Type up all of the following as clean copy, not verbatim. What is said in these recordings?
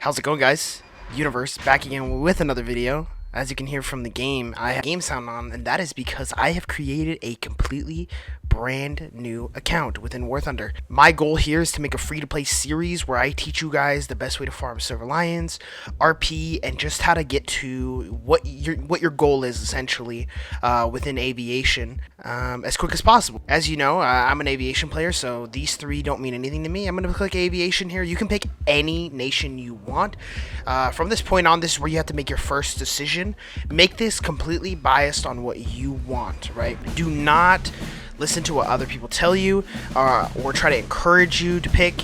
How's it going, guys? Universe back again with another video. As you can hear from the game, I have game sound on, and that is because I have created a completely brand new account within War Thunder. My goal here is to make a free-to-play series where I teach you guys the best way to farm Silver Lions, RP, and just how to get to what your goal is essentially within aviation as quick as possible. As you know, I'm an aviation player, so these three don't mean anything to me. I'm gonna click aviation here. You can pick any nation you want. From this point on, this is where you have to make your first decision. Make this completely biased on what you want, right? Do not listen to what other people tell you or try to encourage you to pick.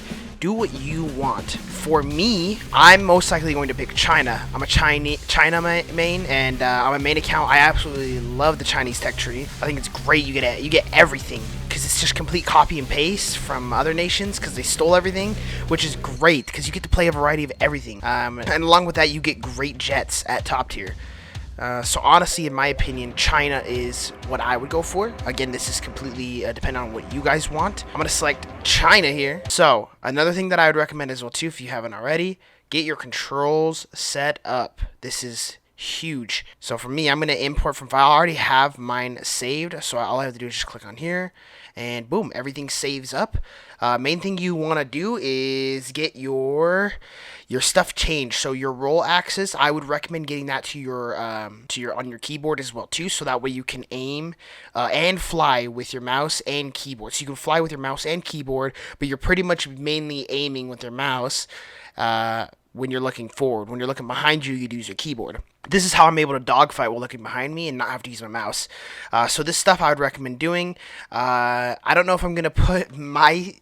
Do what you want. For me, I'm most likely going to pick China. I'm a China main, and on my main account, I absolutely love the Chinese tech tree. I think it's great. You get everything because it's just complete copy and paste from other nations because they stole everything, which is great because you get to play a variety of everything. And along with that, you get great jets at top tier. So honestly, in my opinion, China is what I would go for. Again, this is completely dependent on what you guys want. I'm going to select China here. So another thing that I would recommend as well too, if you haven't already, get your controls set up. This is huge. So for me, I'm going to import from file. I already have mine saved, so all I have to do is just click on here, and boom, everything saves up. Main thing you want to do is get your stuff changed. So your roll axis, I would recommend getting that to your on your keyboard as well too, so that way you can aim and fly with your mouse and keyboard. So you can fly with your mouse and keyboard, but you're pretty much mainly aiming with your mouse when you're looking forward. When you're looking behind you, you'd use your keyboard. This is how I'm able to dogfight while looking behind me and not have to use my mouse. So this stuff I would recommend doing. I don't know if I'm gonna put my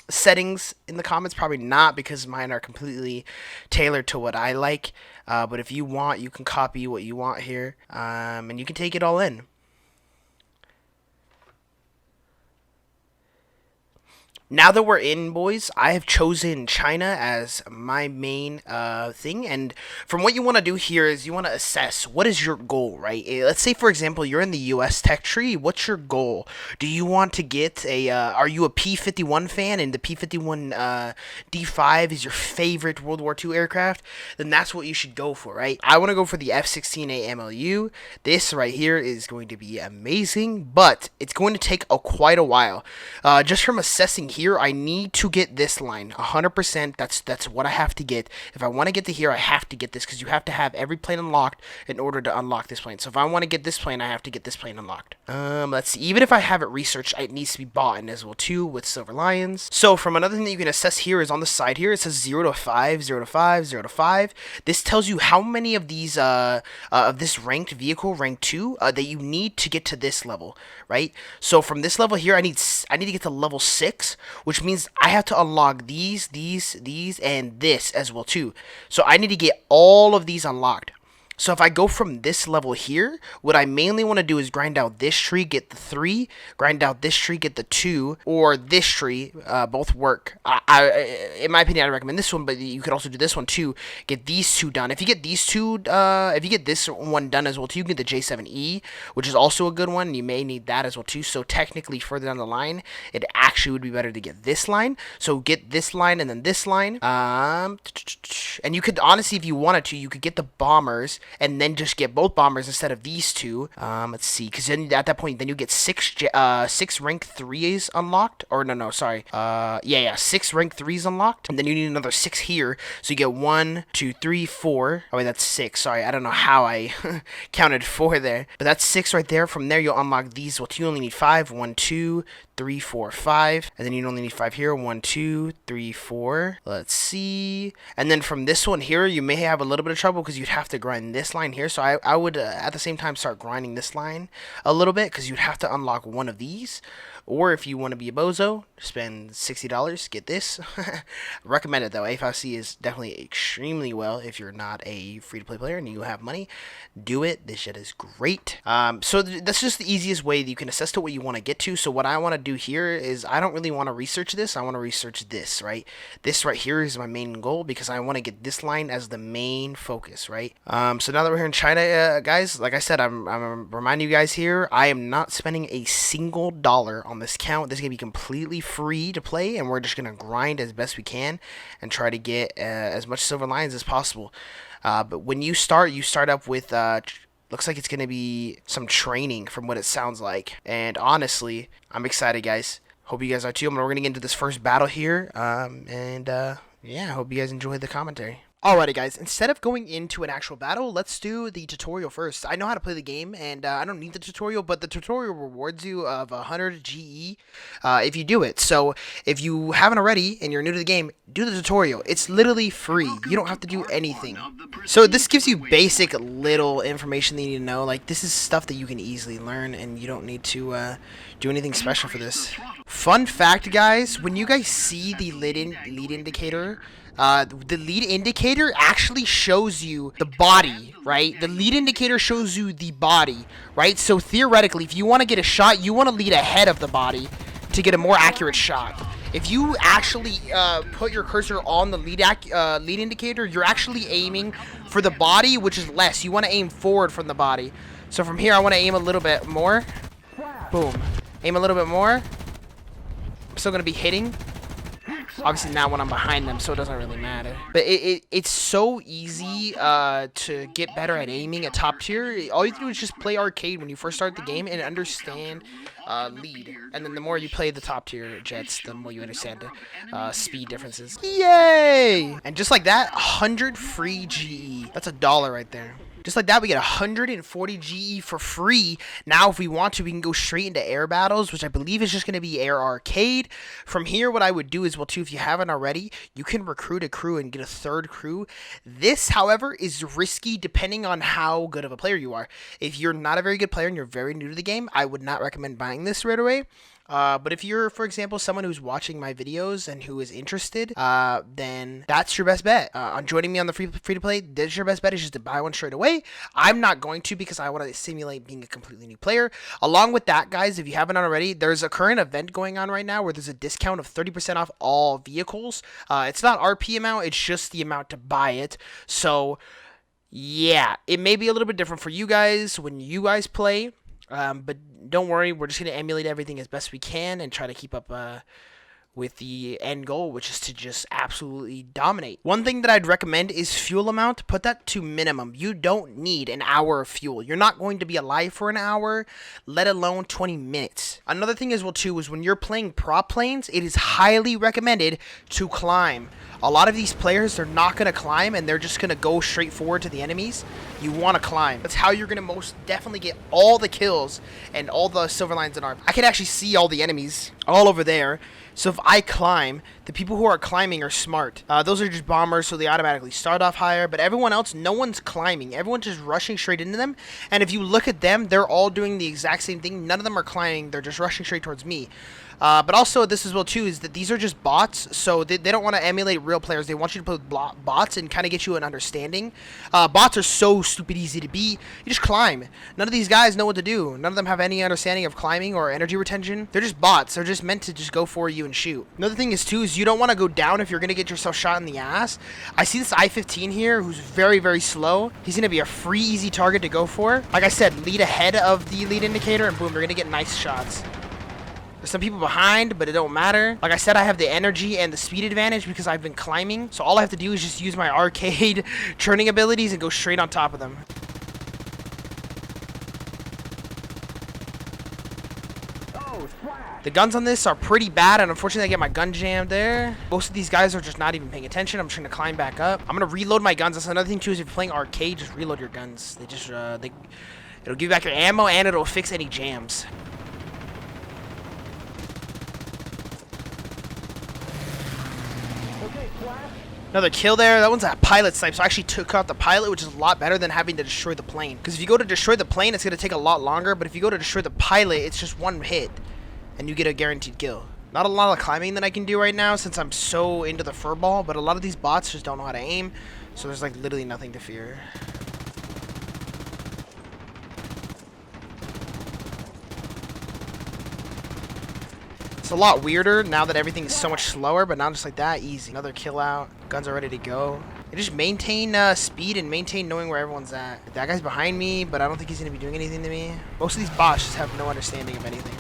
settings in the comments. Probably not, because mine are completely tailored to what I like. But if you want, you can copy what you want here, and you can take it all in. Now that we're in, boys, I have chosen China as my main thing. And from what you want to do here is you want to assess what is your goal, right? Let's say, for example, you're in the US tech tree. What's your goal? Do you want to get a, are you a P-51 fan and the P-51 D5 is your favorite World War II aircraft? Then that's what you should go for, right? I want to go for the F-16A MLU. This right here is going to be amazing, but it's going to take quite a while. Just from assessing here, I need to get this line 100%. That's what I have to get. If I want to get to here, I have to get this, because you have to have every plane unlocked in order to unlock this plane. So if I want to get this plane, I have to get this plane unlocked. Let's see. Even if I have it researched, it needs to be bought in as well too with Silver Lions. So from another thing that you can assess here is on the side here, it says 0 to 5, 0 to 5, 0 to 5. This tells you how many of these of this ranked vehicle, rank 2, that you need to get to this level, right? So from this level here, I need to get to level 6, which means I have to unlock these, and this as well too. So I need to get all of these unlocked. So if I go from this level here, what I mainly want to do is grind out this tree, get the 3, grind out this tree, get the 2, or this tree. Both work. In my opinion, I recommend this one, but you could also do this one too. Get these 2 done. If you get these 2, if you get this one done as well too, you get the J7E, which is also a good one. You may need that as well too. So technically, further down the line, it actually would be better to get this line. So get this line and then this line. And you could honestly, if you wanted to, you could get the bombers and then just get both bombers instead of these 2. Let's see, because then at that point, then you get 6 rank 3s unlocked. Or no, sorry. 6 rank 3s unlocked, and then you need another 6 here. So you get 1, 2, 3, 4. Oh wait, that's 6. Sorry, I don't know how I counted 4 there, but that's 6 right there. From there, you'll unlock these. Well, you only need 5. 1, 2, 3, 4, 5, and then you only need 5 here. 1, 2, 3, 4. Let's see. And then from this one here, you may have a little bit of trouble because you'd have to grind this line here. So I would at the same time start grinding this line a little bit, because you'd have to unlock one of these. Or if you want to be a bozo, spend $60, get this. Recommend it though. A5C is definitely extremely well if you're not a free-to-play player and you have money. Do it. This shit is great. So that's just the easiest way that you can assess to what you want to get to. So what I want to do here is I don't really want to research this. I want to research this, right? This right here is my main goal, because I want to get this line as the main focus, right? So now that we're here in China, guys, like I said, I'm reminding you guys here, I am not spending a single dollar on on this count. This is going to be completely free to play, and we're just going to grind as best we can and try to get as much silver lions as possible. But when you start up with, looks like it's going to be some training from what it sounds like. And honestly, I'm excited, guys. Hope you guys are too. We're going to get into this first battle here. Yeah, I hope you guys enjoy the commentary. Alrighty guys, instead of going into an actual battle, let's do the tutorial first. I know how to play the game, and I don't need the tutorial, but the tutorial rewards you of 100 GE if you do it. So if you haven't already and you're new to the game, do the tutorial. It's literally free. You don't have to do anything. So this gives you basic little information that you need to know. Like, this is stuff that you can easily learn, and you don't need to do anything special for this. Fun fact, guys, when you guys see the lead indicator, the lead indicator actually shows you the body, right? The lead indicator shows you the body, right? So theoretically, if you want to get a shot, you want to lead ahead of the body to get a more accurate shot. If you actually put your cursor on the lead indicator, you're actually aiming for the body, which is less. You want to aim forward from the body. So from here, I want to aim a little bit more. Boom. Aim a little bit more. I'm still going to be hitting. Obviously not when I'm behind them, so it doesn't really matter. But it's so easy to get better at aiming at top tier. All you have to do is just play arcade when you first start the game and understand lead. And then the more you play the top tier jets, the more you understand speed differences. Yay! And just like that, 100 free GE. That's $1 right there. Just like that, we get 140 GE for free. Now, if we want to, we can go straight into air battles, which I believe is just going to be air arcade. From here, what I would do is, well, too, if you haven't already, you can recruit a crew and get a third crew. This, however, is risky depending on how good of a player you are. If you're not a very good player and you're very new to the game, I would not recommend buying this right away. But if you're, for example, someone who's watching my videos and who is interested, then that's your best bet. On joining me on the free-to-play, this your best bet is just to buy one straight away. I'm not going to because I want to simulate being a completely new player. Along with that, guys, if you haven't already, there's a current event going on right now where there's a discount of 30% off all vehicles. It's not RP amount, it's just the amount to buy it. So, yeah, it may be a little bit different for you guys when you guys play. But don't worry, we're just going to emulate everything as best we can and try to keep up with the end goal, which is to just absolutely dominate. One thing that I'd recommend is fuel amount. Put that to minimum. You don't need an hour of fuel. You're not going to be alive for an hour, let alone 20 minutes. Another thing as well, too, is when you're playing prop planes, it is highly recommended to climb. A lot of these players, they're not going to climb, and they're just going to go straight forward to the enemies. You want to climb. That's how you're going to most definitely get all the kills and all the silver lines in ARP. I can actually see all the enemies all over there. So if I climb, the people who are climbing are smart. Those are just bombers, so they automatically start off higher. But everyone else, no one's climbing. Everyone's just rushing straight into them. And if you look at them, they're all doing the exact same thing. None of them are climbing. They're just rushing straight towards me. But also, this as well, too, is that these are just bots. So they don't want to emulate real players. They want you to play with bots and kind of get you an understanding. Bots are so stupid easy to beat. You just climb. None of these guys know what to do. None of them have any understanding of climbing or energy retention. They're just bots. They're just meant to just go for you and shoot. Another thing is, too, is you don't want to go down if you're going to get yourself shot in the ass. I see this I-15 here who's very, very slow. He's going to be a free, easy target to go for. Like I said, lead ahead of the lead indicator, and boom, you're going to get nice shots. There's some people behind, but it don't matter. Like I said, I have the energy and the speed advantage because I've been climbing. So all I have to do is just use my arcade turning abilities and go straight on top of them. The guns on this are pretty bad, and unfortunately I get my gun jammed there. Most of these guys are just not even paying attention. I'm trying to climb back up. I'm gonna reload my guns. That's another thing too, is if you're playing arcade, just reload your guns. They just it'll give you back your ammo, and it'll fix any jams. Another kill there. That one's a pilot snipe, so I actually took out the pilot, which is a lot better than having to destroy the plane. Because if you go to destroy the plane, it's going to take a lot longer, but if you go to destroy the pilot, it's just one hit, and you get a guaranteed kill. Not a lot of climbing that I can do right now since I'm so into the furball, but a lot of these bots just don't know how to aim, so there's like literally nothing to fear. It's a lot weirder now that everything's so much slower, but not just like that, easy. Another kill out. Guns are ready to go. You just maintain speed and maintain knowing where everyone's at. That guy's behind me, but I don't think he's going to be doing anything to me. Most of these bots just have no understanding of anything.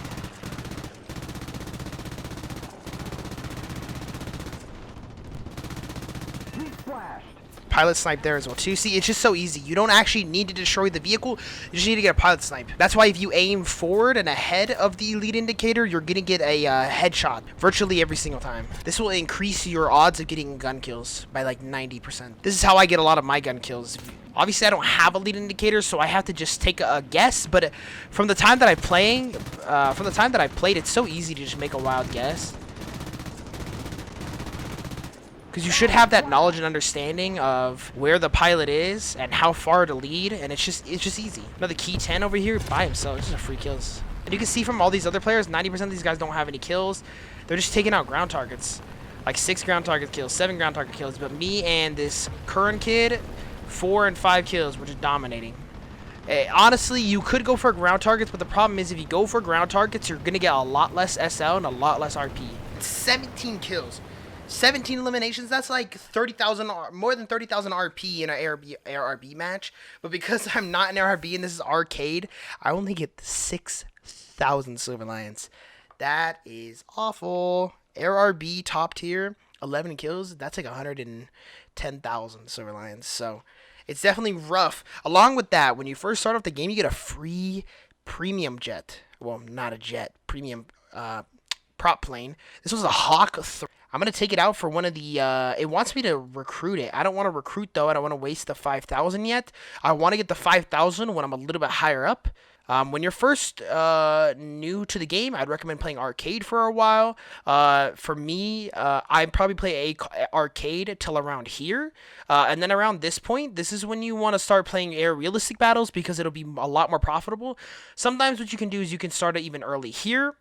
Pilot snipe there as well too. See, it's just so easy. You don't actually need to destroy the vehicle. You just need to get a pilot snipe. That's why if you aim forward and ahead of the elite indicator, you're gonna get a headshot virtually every single time. This will increase your odds of getting gun kills by like 90%. This is how I get a lot of my gun kills. Obviously, I don't have a lead indicator, so I have to just take a guess. But from the time that I'm playing, it's so easy to just make a wild guess. Because you should have that knowledge and understanding of where the pilot is and how far to lead, and it's just easy. Another key 10 over here by himself. It's just a free kills. And you can see from all these other players, 90% of these guys don't have any kills. They're just taking out ground targets, like 6 ground target kills, 7 ground target kills. But me and this current kid, 4 and 5 kills. We're just dominating. Honestly, you could go for ground targets, but the problem is if you go for ground targets, you're gonna get a lot less SL and a lot less RP. 17 kills. 17 eliminations, that's like 30,000, more than 30,000 RP in an ARB match. But because I'm not in ARB and this is arcade, I only get 6,000 Silver Lions. That is awful. ARB top tier, 11 kills, that's like 110,000 Silver Lions. So it's definitely rough. Along with that, when you first start off the game, you get a free premium jet. Well, not a jet, premium prop plane. This was a Hawk 3. I'm going to take it out for one of the, it wants me to recruit it. I don't want to recruit though. I don't want to waste the 5,000 yet. I want to get the 5,000 when I'm a little bit higher up. When you're first new to the game, I'd recommend playing arcade for a while. For me, I'd probably play arcade till around here. And then around this point, this is when you want to start playing air realistic battles because it'll be a lot more profitable. Sometimes what you can do is you can start it even early here.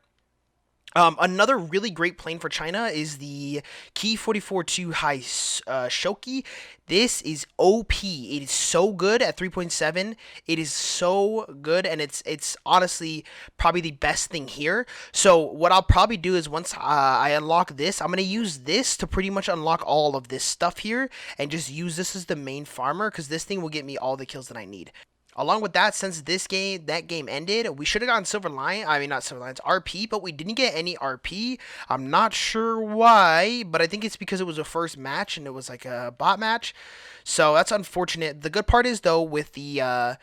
Another really great plane for China is the Ki 44-2 High Shoki. This is OP. It is so good at 3.7. It is so good, and it's honestly probably the best thing here. So what I'll probably do is once I unlock this, I'm going to use this to pretty much unlock all of this stuff here and just use this as the main farmer because this thing will get me all the kills that I need. Along with that, since that game ended, we should have gotten Silver Lion. I mean, not Silver Lions, RP, but we didn't get any RP. I'm not sure why, but I think it's because it was a first match and it was like a bot match. So that's unfortunate. The good part is though, with the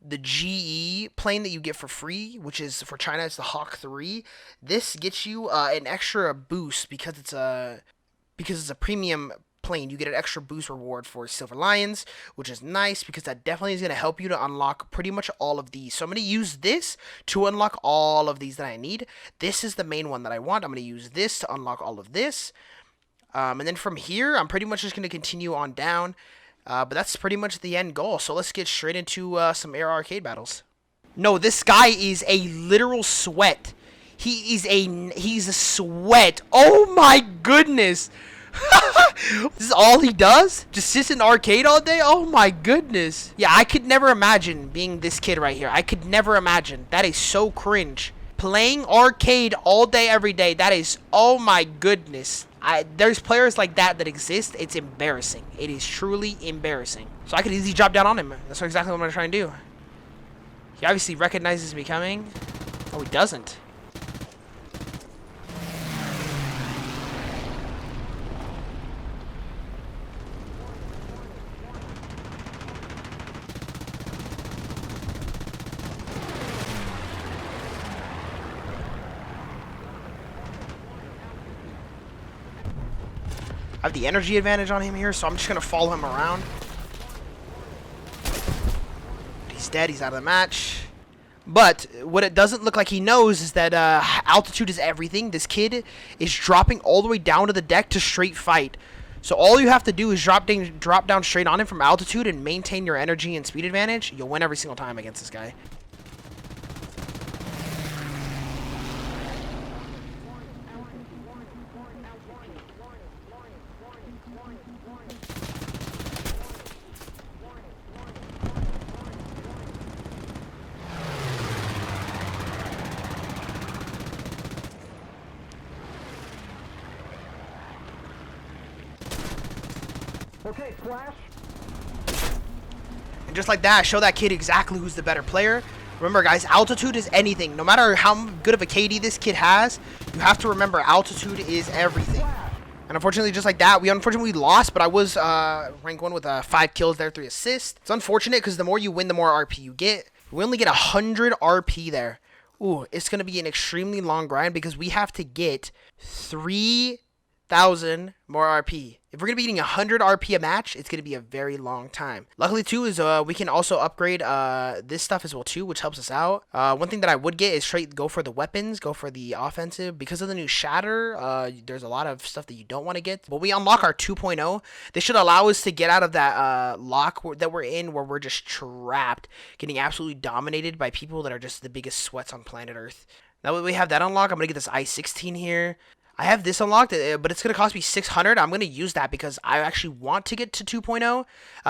GE plane that you get for free, which is for China, it's the Hawk 3. This gets you an extra boost because it's a premium plane. You get an extra boost reward for Silver Lions, which is nice because that definitely is going to help you to unlock pretty much all of these. So I'm going to use this to unlock all of these that I need. This is the main one that I want. I'm going to use this to unlock all of this. And then from here, I'm pretty much just going to continue on down. But that's pretty much the end goal. So let's get straight into some air arcade battles. No, this guy is a literal sweat. He's a sweat. Oh my goodness. This is all he does? Just sits in arcade all day? Oh my goodness. Yeah, I could never imagine being this kid right here. I could never imagine. That is so cringe. Playing arcade all day, every day. That is, oh my goodness. There's players like that exist. It's embarrassing. It is truly embarrassing. So I could easily drop down on him. That's exactly what I'm going to try and do. He obviously recognizes me coming. Oh, he doesn't. I have the energy advantage on him here, so I'm just going to follow him around. He's dead. He's out of the match. But what it doesn't look like he knows is that altitude is everything. This kid is dropping all the way down to the deck to straight fight. So all you have to do is drop down straight on him from altitude and maintain your energy and speed advantage. You'll win every single time against this guy. Okay, flash. And just like that, I show that kid exactly who's the better player. Remember, guys, altitude is anything. No matter how good of a KD this kid has, you have to remember altitude is everything. And unfortunately, just like that, we unfortunately lost, but I was rank 1 with 5 kills there, 3 assists. It's unfortunate because the more you win, the more RP you get. We only get 100 RP there. Ooh, it's going to be an extremely long grind because we have to get 3,000 more RP. If we're going to be getting 100 RP a match, it's going to be a very long time. Luckily, too, is we can also upgrade this stuff as well, too, which helps us out. One thing that I would get is straight go for the weapons, go for the offensive. Because of the new Shatter, there's a lot of stuff that you don't want to get. But we unlock our 2.0. This should allow us to get out of that lock that we're in where we're just trapped, getting absolutely dominated by people that are just the biggest sweats on planet Earth. Now that we have that unlocked, I'm going to get this I-16 here. I have this unlocked, but it's going to cost me 600. I'm going to use that because I actually want to get to 2.0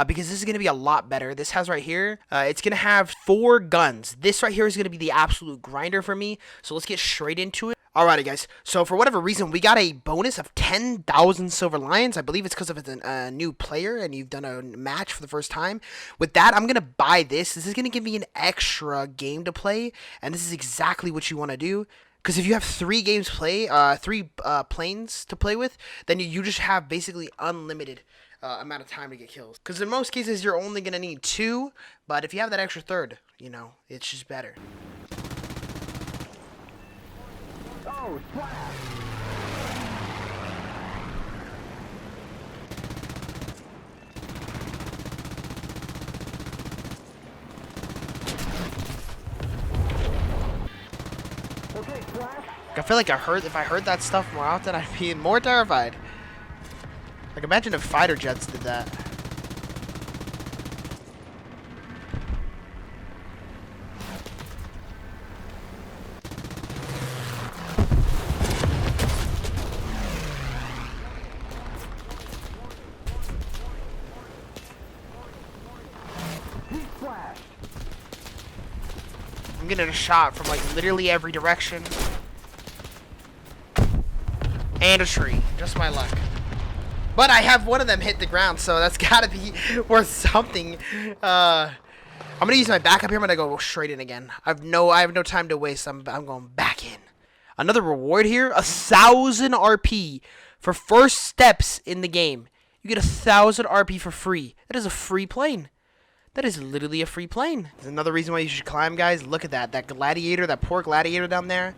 because this is going to be a lot better. This has right here, it's going to have 4 guns. This right here is going to be the absolute grinder for me. So let's get straight into it. Alrighty, guys. So for whatever reason, we got a bonus of 10,000 Silver Lions. I believe it's because of a new player and you've done a match for the first time. With that, I'm going to buy this. This is going to give me an extra game to play, and this is exactly what you want to do. Because if you have 3 games play, 3 planes to play with, then you just have basically unlimited amount of time to get kills. Because in most cases, you're only going to need 2, but if you have that extra third, you know, it's just better. Oh, splash! Okay, splash! I feel like if I heard that stuff more often, I'd be more terrified. Like, imagine if fighter jets did that. He splashed! I'm getting a shot from, like, literally every direction. And a tree. Just my luck. But I have one of them hit the ground, so that's gotta be worth something. I'm gonna use my backup here. I'm gonna go straight in again. I have no time to waste. I'm going back in. Another reward here: 1,000 RP for first steps in the game. You get 1,000 RP for free. That is a free plane. That is literally a free plane. There's another reason why you should climb, guys. Look at that. That gladiator, that poor gladiator down there,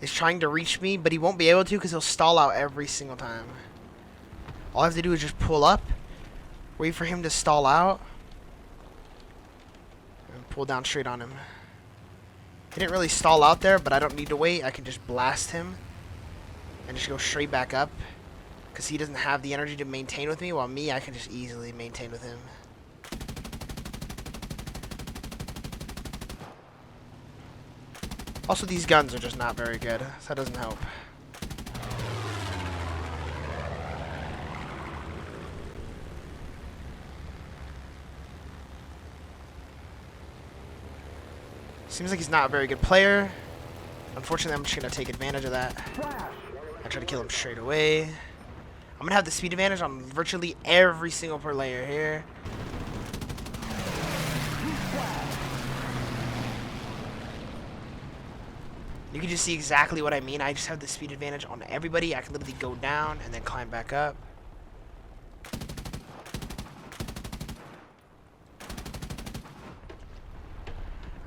is trying to reach me, but he won't be able to because he'll stall out every single time. All I have to do is just pull up, wait for him to stall out, and pull down straight on him. He didn't really stall out there, but I don't need to wait. I can just blast him and just go straight back up because he doesn't have the energy to maintain with me, while me, I can just easily maintain with him. Also, these guns are just not very good, so that doesn't help. Seems like he's not a very good player. Unfortunately, I'm just going to take advantage of that. I try to kill him straight away. I'm going to have the speed advantage on virtually every single player here. You can just see exactly what I mean. I just have the speed advantage on everybody. I can literally go down and then climb back up.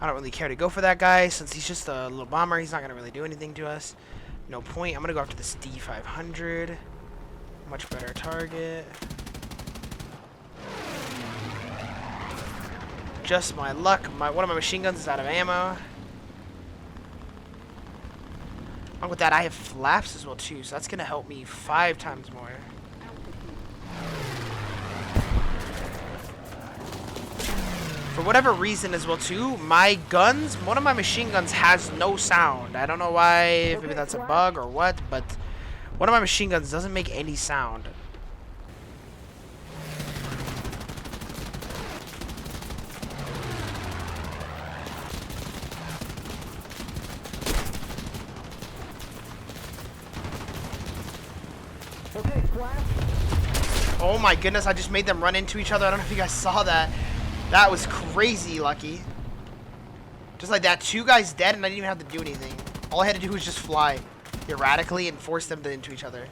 I don't really care to go for that guy since he's just a little bomber. He's not going to really do anything to us. No point. I'm going to go after this D500. Much better target. Just my luck. One of my machine guns is out of ammo. Along with that, I have flaps as well too, so that's going to help me 5 times more. For whatever reason as well too, my guns, one of my machine guns has no sound. I don't know why, maybe that's a bug or what, but one of my machine guns doesn't make any sound. Okay, splash! Oh my goodness, I just made them run into each other. I don't know if you guys saw that. That was crazy lucky. Just like that, 2 guys dead and I didn't even have to do anything. All I had to do was just fly erratically and force them into each other.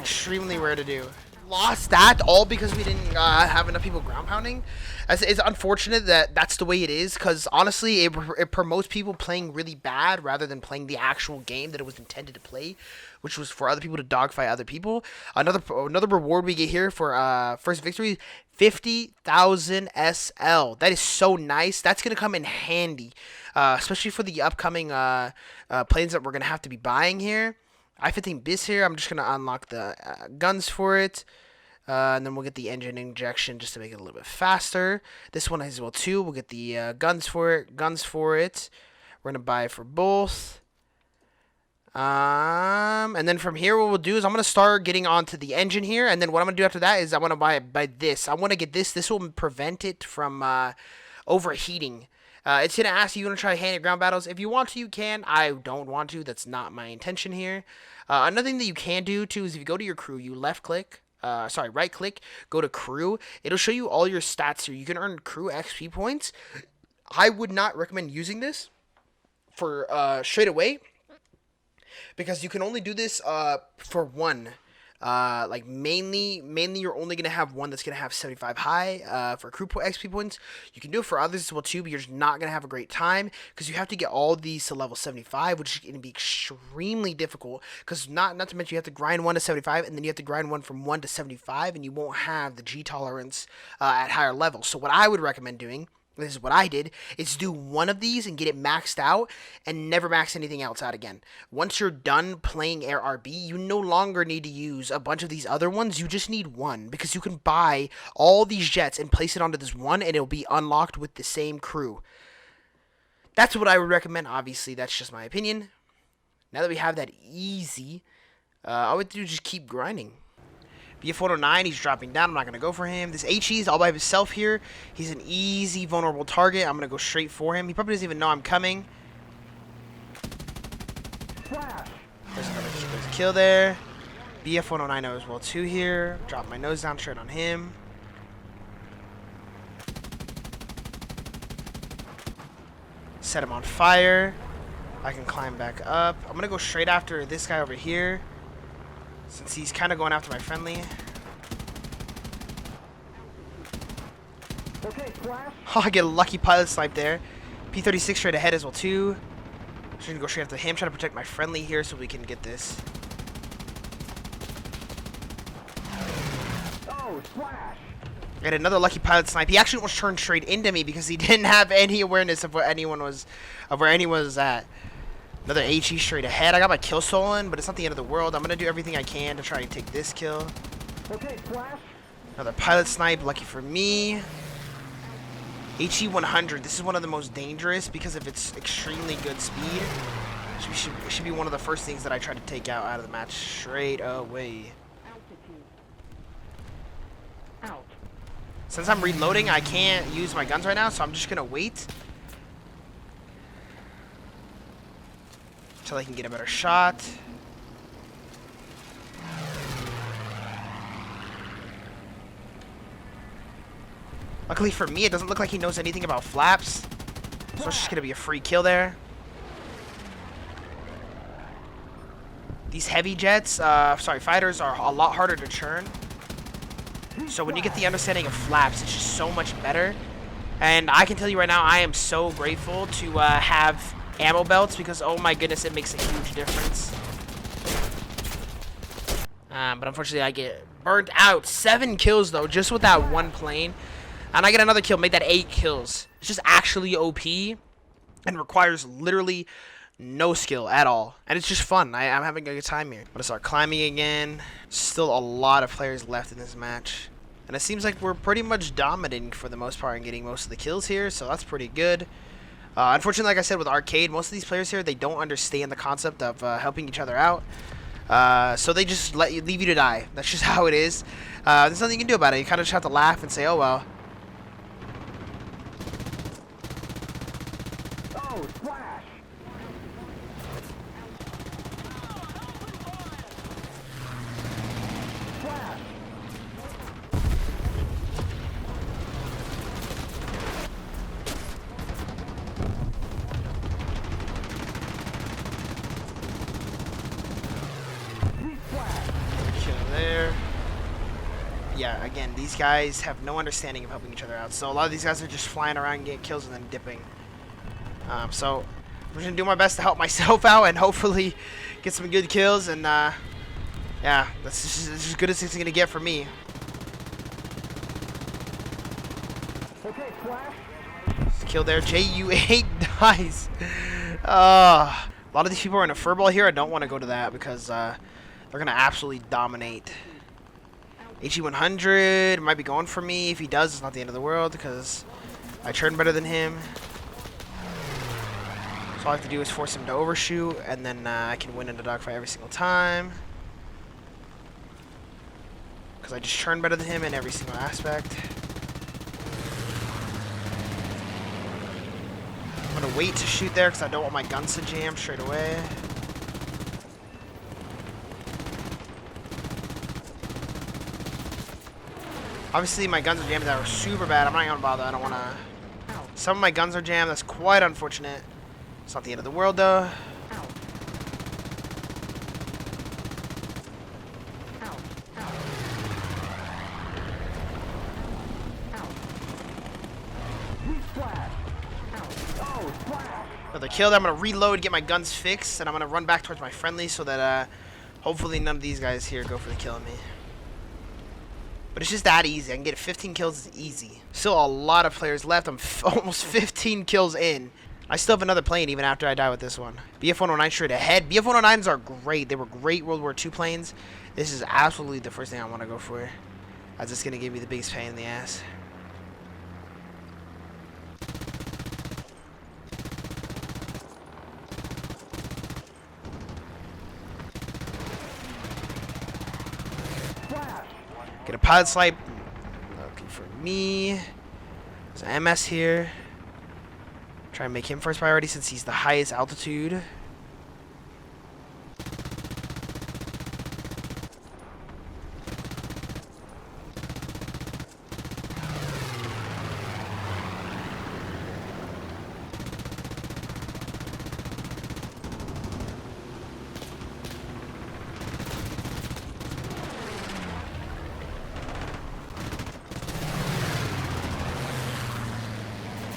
extremely rare to do. Lost that all because we didn't have enough people ground pounding. It's unfortunate that that's the way it is, because honestly it promotes people playing really bad rather than playing the actual game that it was intended to play, which was for other people to dogfight other people. Another reward we get here for first victory, 50,000 SL. That is so nice. That's gonna come in handy, especially for the upcoming planes that we're gonna have to be buying here. I-15 bis here. I'm just going to unlock the guns for it. And then we'll get the engine injection just to make it a little bit faster. This one as well too. We'll get the guns for it. We're going to buy for both. And then from here what we'll do is I'm going to start getting onto the engine here. And then what I'm going to do after that is I want to buy this. I want to get this. This will prevent it from overheating. It's going to ask you want to try hand ground battles. If you want to, you can. I don't want to. That's not my intention here. Another thing that you can do, too, is if you go to your crew, you right click, go to crew. It'll show you all your stats here. You can earn crew XP points. I would not recommend using this for straight away, because you can only do this for one. Like mainly you're only gonna have one that's gonna have 75 high for crew XP points. You can do it for others as well too, but you're just not gonna have a great time because you have to get all these to level 75, which is gonna be extremely difficult. Because not to mention you have to grind 1 to 75, and then you have to grind one from 1 to 75, and you won't have the G tolerance at higher levels. So what I would recommend doing, this is what I did, is do one of these and get it maxed out and never max anything else out again. Once you're done playing Air RB, you no longer need to use a bunch of these other ones. You just need one, because you can buy all these jets and place it onto this one and it'll be unlocked with the same crew. That's what I would recommend. Obviously, that's just my opinion. Now that we have that easy, all we have to do is just keep grinding. BF-109, he's dropping down. I'm not going to go for him. This HE is all by himself here. He's an easy, vulnerable target. I'm going to go straight for him. He probably doesn't even know I'm coming. There's another kill there. BF-109 as well too here. Drop my nose down straight on him. Set him on fire. I can climb back up. I'm going to go straight after this guy over here, since he's kind of going after my friendly. Okay, flash. Oh, I get a lucky pilot snipe there. P-36 straight ahead as well too. Just gonna go straight after him, try to protect my friendly here so we can get this. Oh, splash. I got another lucky pilot snipe. He actually almost turned straight into me because he didn't have any awareness of where anyone was at. Another HE straight ahead. I got my kill stolen, but it's not the end of the world. I'm going to do everything I can to try and take this kill. Okay, flash. Another pilot snipe. Lucky for me. HE 100. This is one of the most dangerous because of its extremely good speed. It should be one of the first things that I try to take out of the match straight away. Out. Since I'm reloading, I can't use my guns right now, so I'm just going to wait until I can get a better shot. Luckily for me, it doesn't look like he knows anything about flaps, so it's just going to be a free kill there. These heavy jets, fighters are a lot harder to churn. So when you get the understanding of flaps, it's just so much better. And I can tell you right now, I am so grateful to have ammo belts, because oh my goodness, it makes a huge difference. But unfortunately I get burnt out. 7 kills though, just with that one plane, and I get another kill, make that 8 kills. It's just actually OP and requires literally no skill at all, and it's just fun. I'm having a good time here. I'm gonna start climbing again. Still a lot of players left in this match, and it seems like we're pretty much dominating for the most part and getting most of the kills here, so that's pretty good. Unfortunately, like I said, with Arcade, most of these players here, they don't understand the concept of helping each other out. So they just leave you to die. That's just how it is. There's nothing you can do about it. You kind of just have to laugh and say, oh well. Oh, splash. Splash. Kill these guys have no understanding of helping each other out. So a lot of these guys are just flying around, getting kills, and then dipping. So I'm just gonna do my best to help myself out and hopefully get some good kills. And yeah, that's just as good as it's gonna get for me. Okay, flash. Kill there. JU8 dies. A lot of these people are in a furball here. I don't want to go to that because they're going to absolutely dominate. HE100 might be going for me. If he does, it's not the end of the world because I turn better than him. So all I have to do is force him to overshoot, and then I can win in the dogfight every single time. Because I just turn better than him in every single aspect. I'm gonna wait to shoot there because I don't want my guns to jam straight away. Obviously, my guns are jammed that are super bad. I'm not gonna bother. I don't wanna. Some of my guns are jammed. That's quite unfortunate. It's not the end of the world, though. Another kill there. I'm going to reload, get my guns fixed, and I'm going to run back towards my friendly so that hopefully none of these guys here go for the kill on me. But it's just that easy. I can get 15 kills easy. Still a lot of players left. I'm almost 15 kills in. I still have another plane even after I die with this one. BF-109 straight ahead. BF-109s are great. They were great World War II planes. This is absolutely the first thing I want to go for. That's just going to give me the biggest pain in the ass. Get a pilot snipe. Looking for me. There's an MS here. Try and make him first priority since he's the highest altitude.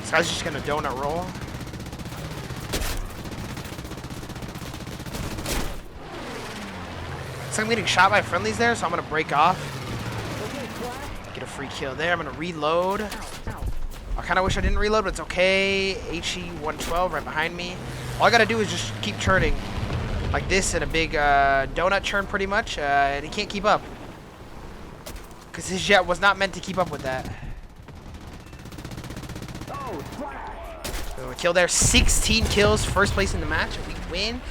This guy's just gonna donut roll. So I'm getting shot by friendlies there, so I'm gonna break off. Get a free kill there. I'm gonna reload. I kind of wish I didn't reload, but it's okay. HE-112 right behind me. All I gotta do is just keep churning like this in a big donut churn, pretty much, and he can't keep up because his jet was not meant to keep up with that. So a kill there. 16 kills, first place in the match. We win.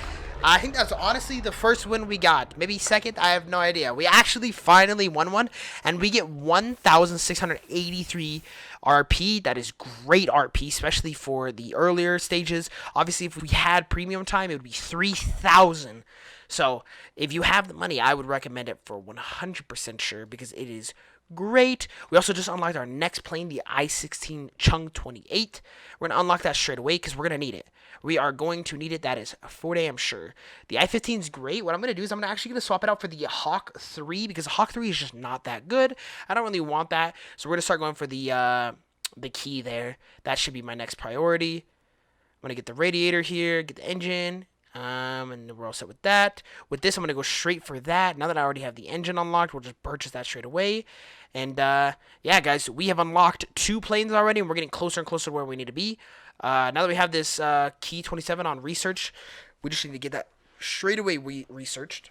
I think that's honestly the first win we got. Maybe second, I have no idea. We actually finally won one, and we get 1,683 RP. That is great RP, especially for the earlier stages. Obviously, if we had premium time, it would be 3,000. So if you have the money, I would recommend it for 100% sure because it is great. We also just unlocked our next plane, the I-16 Chung 28. We're going to unlock that straight away because we're going to need it. We are going to need it. That is for damn sure. The I-15 is great. What I'm going to do is I'm actually going to swap it out for the Hawk 3 because the Hawk 3 is just not that good. I don't really want that. So we're going to start going for the key there. That should be my next priority. I'm going to get the radiator here, get the engine. And we're all set with that. With this, I'm going to go straight for that. Now that I already have the engine unlocked, we'll just purchase that straight away. And, yeah, guys, we have unlocked 2 planes already, and we're getting closer and closer to where we need to be. Now that we have this Key 27 on research, we just need to get that straight away researched.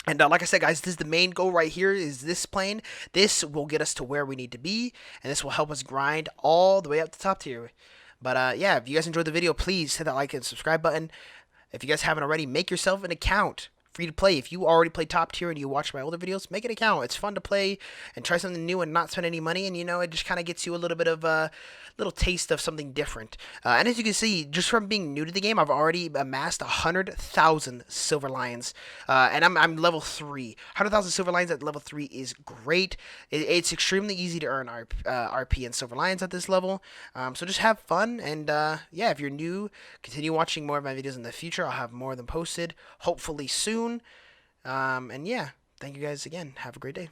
And like I said, guys, this is the main goal right here is this plane. This will get us to where we need to be, and this will help us grind all the way up to top tier. But, yeah, if you guys enjoyed the video, please hit that like and subscribe button. If you guys haven't already, make yourself an account. Free to play. If you already play top tier and you watch my older videos, make an account. It's fun to play and try something new and not spend any money. And, you know, it just kind of gets you a little bit of a little taste of something different. And as you can see, just from being new to the game, I've already amassed 100,000 Silver Lions. And I'm level 3. 100,000 Silver Lions at level 3 is great. It's extremely easy to earn RP and Silver Lions at this level. So just have fun. And, yeah, if you're new, continue watching more of my videos in the future. I'll have more of them posted, hopefully soon. And yeah, thank you guys again. Have a great day.